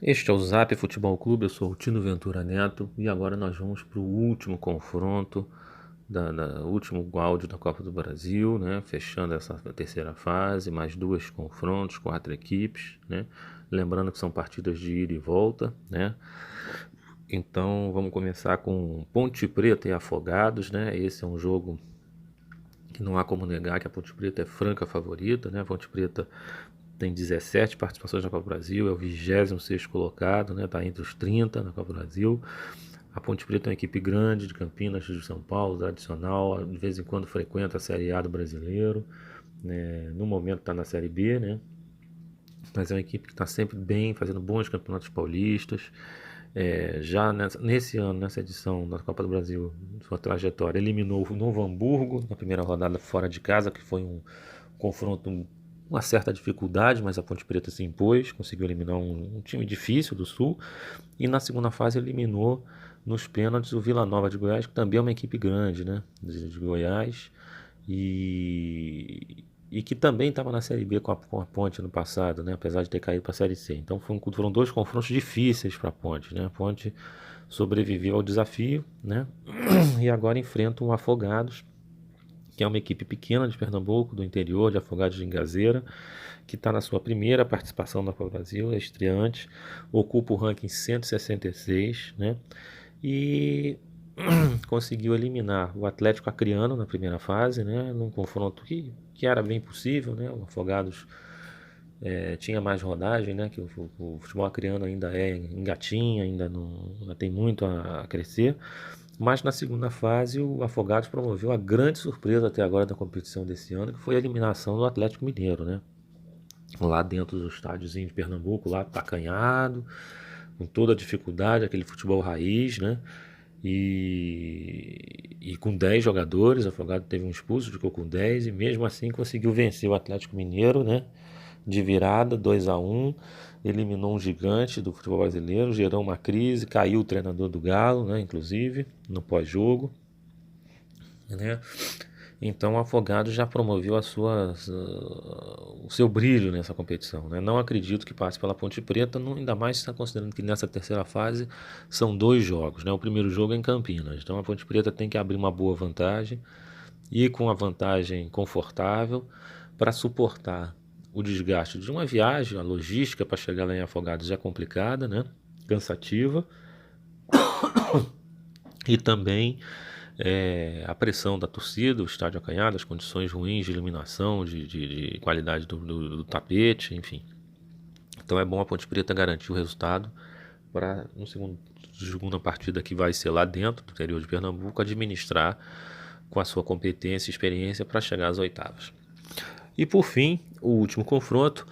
Este é o Zap Futebol Clube, eu sou o Tino Ventura Neto e agora nós vamos para o último confronto, último áudio da Copa do Brasil, né? Fechando essa terceira fase, mais dois confrontos, quatro equipes, né? Lembrando que são partidas de ida e volta, né? Então vamos começar com Ponte Preta e Afogados, né? Esse é um jogo que não há como negar que a Ponte Preta é franca favorita, né? A Ponte Preta tem 17 participações na Copa do Brasil, é o 26º colocado, né? Tá entre os 30 na Copa do Brasil. A Ponte Preta é uma equipe grande de Campinas, de São Paulo, tradicional, de vez em quando frequenta a Série A do Brasileiro, né? No momento está na Série B, né? Mas é uma equipe que está sempre bem, fazendo bons campeonatos paulistas. Nesse ano, nessa edição da Copa do Brasil, sua trajetória, eliminou o Novo Hamburgo na primeira rodada fora de casa, que foi um confronto, uma certa dificuldade, mas a Ponte Preta se impôs, conseguiu eliminar um time difícil do Sul. E na segunda fase eliminou nos pênaltis o Vila Nova de Goiás, que também é uma equipe grande, né, de Goiás, e que também estava na Série B com a Ponte no passado, né, apesar de ter caído para a Série C. Então foram dois confrontos difíceis para a Ponte, né? A Ponte sobreviveu ao desafio, né, e agora enfrenta o Afogados, que é uma equipe pequena de Pernambuco, do interior, de Afogados de Ingazeira, que está na sua primeira participação na Copa do Brasil, é estreante, ocupa o ranking 166, né? E conseguiu eliminar o Atlético Acreano na primeira fase, né? Num confronto que era bem possível, né? O Afogados tinha mais rodagem, né? Que o futebol acreano ainda engatinha, ainda tem muito a crescer. Mas na segunda fase o Afogados promoveu a grande surpresa até agora da competição desse ano, que foi a eliminação do Atlético Mineiro, né? Lá dentro do estádiozinho de Pernambuco, lá acanhado, com toda a dificuldade, aquele futebol raiz, né? E com 10 jogadores, o Afogados teve um expulso, ficou com 10 e mesmo assim conseguiu vencer o Atlético Mineiro, né? De virada, 2-1, eliminou um gigante do futebol brasileiro, gerou uma crise, caiu o treinador do Galo, né? Inclusive, no pós-jogo, né? Então o Afogados já promoveu o seu brilho nessa competição, né? Não acredito que passe pela Ponte Preta, não, ainda mais está considerando que nessa terceira fase são dois jogos, né? O primeiro jogo é em Campinas, então a Ponte Preta tem que abrir uma boa vantagem e com a vantagem confortável para suportar o desgaste de uma viagem, a logística para chegar lá em Afogados é complicada, né? Cansativa, e também a pressão da torcida, o estádio acanhado, as condições ruins de iluminação, de qualidade do tapete, enfim. Então é bom a Ponte Preta garantir o resultado para no segunda partida que vai ser lá dentro do interior de Pernambuco administrar com a sua competência e experiência para chegar às oitavas. E por fim, o último confronto,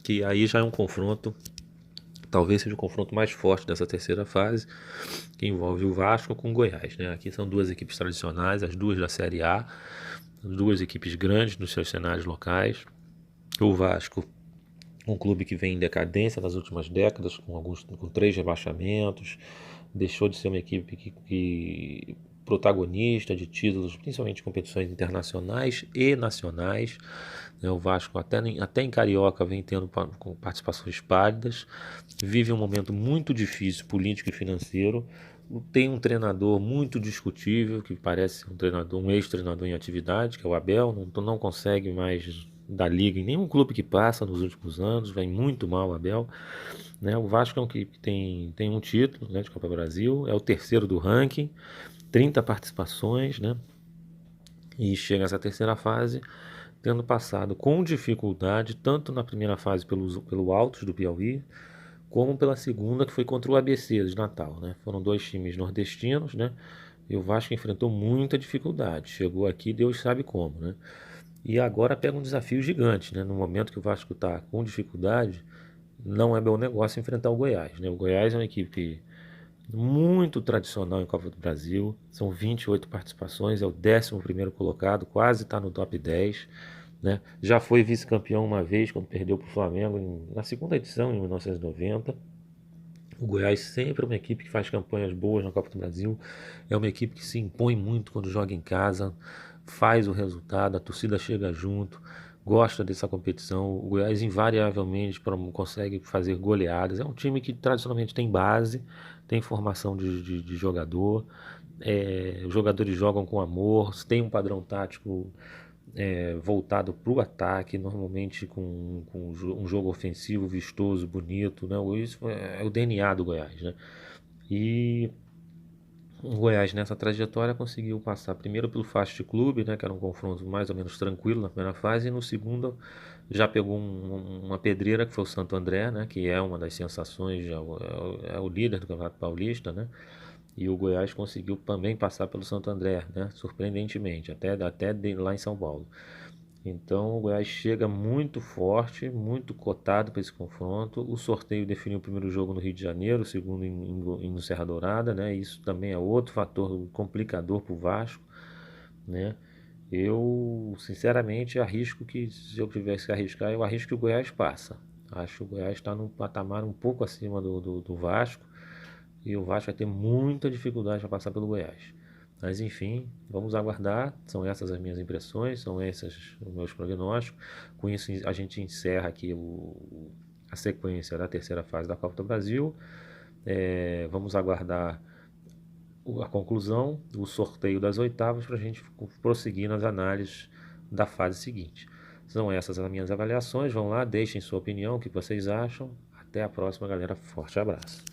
que aí já é um confronto, talvez seja o confronto mais forte dessa terceira fase, que envolve o Vasco com o Goiás, né? Aqui são duas equipes tradicionais, as duas da Série A, duas equipes grandes nos seus cenários locais. O Vasco, um clube que vem em decadência nas últimas décadas, com 3 rebaixamentos, deixou de ser uma equipe que protagonista de títulos, principalmente competições internacionais e nacionais. O Vasco até em Carioca vem tendo participações pálidas, vive um momento muito difícil político e financeiro, tem um treinador muito discutível, que parece um ex-treinador em atividade, que é o Abel, não consegue mais dar liga em nenhum clube que passa nos últimos anos, vem muito mal o Abel, né? O Vasco é um que tem um título, né, de Copa do Brasil, é o terceiro do ranking, 30 participações, né? E chega essa terceira fase tendo passado com dificuldade, tanto na primeira fase pelo Altos do Piauí, como pela segunda, que foi contra o ABC de Natal, né? Foram dois times nordestinos, né? E o Vasco enfrentou muita dificuldade. Chegou aqui, Deus sabe como, né? E agora pega um desafio gigante, né? No momento que o Vasco está com dificuldade, não é bom negócio enfrentar o Goiás, né? O Goiás é uma equipe muito tradicional em Copa do Brasil, são 28 participações, é o 11º colocado, quase está no top 10, né? Já foi vice-campeão uma vez, quando perdeu para o Flamengo na segunda edição, em 1990. O Goiás sempre é uma equipe que faz campanhas boas na Copa do Brasil, é uma equipe que se impõe muito quando joga em casa, faz o resultado, a torcida chega junto, gosta dessa competição. O Goiás invariavelmente consegue fazer goleadas. É um time que tradicionalmente tem base, tem formação de jogador, os jogadores jogam com amor, tem um padrão tático voltado para o ataque, normalmente com um jogo ofensivo vistoso, bonito, né? Isso é o DNA do Goiás, né? E o Goiás nessa trajetória conseguiu passar primeiro pelo Fast Clube, né, que era um confronto mais ou menos tranquilo na primeira fase, e no segundo já pegou uma pedreira que foi o Santo André, né, que é uma das sensações, é o líder do Campeonato Paulista, né, e o Goiás conseguiu também passar pelo Santo André, né, surpreendentemente, até lá em São Paulo. Então o Goiás chega muito forte, muito cotado para esse confronto. O sorteio definiu o primeiro jogo no Rio de Janeiro, o segundo no Serra Dourada, né? Isso também é outro fator complicador para o Vasco, né? Eu, sinceramente, arrisco que, se eu tivesse que arriscar, eu arrisco que o Goiás passa. Acho que o Goiás está num patamar um pouco acima do Vasco e o Vasco vai ter muita dificuldade para passar pelo Goiás. Mas enfim, vamos aguardar. São essas as minhas impressões, são esses os meus prognósticos. Com isso, a gente encerra aqui a sequência da terceira fase da Copa do Brasil. Vamos aguardar a conclusão, o sorteio das oitavas, para a gente prosseguir nas análises da fase seguinte. São essas as minhas avaliações. Vão lá, deixem sua opinião, o que vocês acham. Até a próxima, galera. Forte abraço.